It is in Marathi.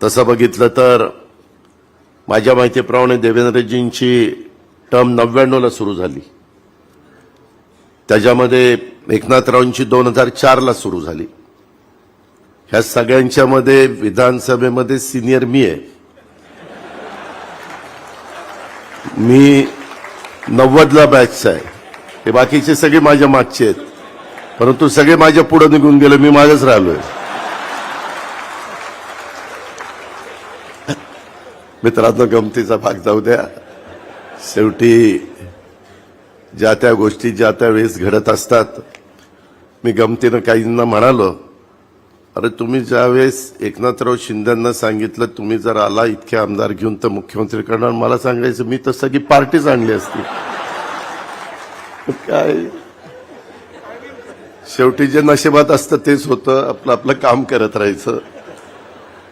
तसं बघितलं तर माझ्या माहितीप्रमाणे देवेंद्रजींची टर्म 99ला सुरू झाली, त्याच्यामध्ये एकनाथरावांची 2004ला सुरू झाली. ह्या सगळ्यांच्या मध्ये विधानसभेमध्ये सिनियर मी आहे. मी 90ला बॅचचा आहे. हे बाकीचे सगळे माझ्या मागचे आहेत, परंतु सगळे माझ्या पुढे निघून गेले, मी माझंच राहिलोय. मित्रांनो, गमतीचा भाग जाऊ द्या. शेवटी ज्या त्या गोष्टी ज्या त्या वेळेस घडत असतात. मी गमतीनं काहींना म्हणालो, अरे तुम्ही ज्यावेळेस एकनाथराव शिंदेंना सांगितलं तुम्ही जर आला इतके आमदार घेऊन तर मुख्यमंत्री करणार, मला सांगायचं मी तर सगळी पार्टीच आणली असती. काय शेवटी जे नशिबात असतं तेच होतं. आपलं आपलं काम करत राहायचं.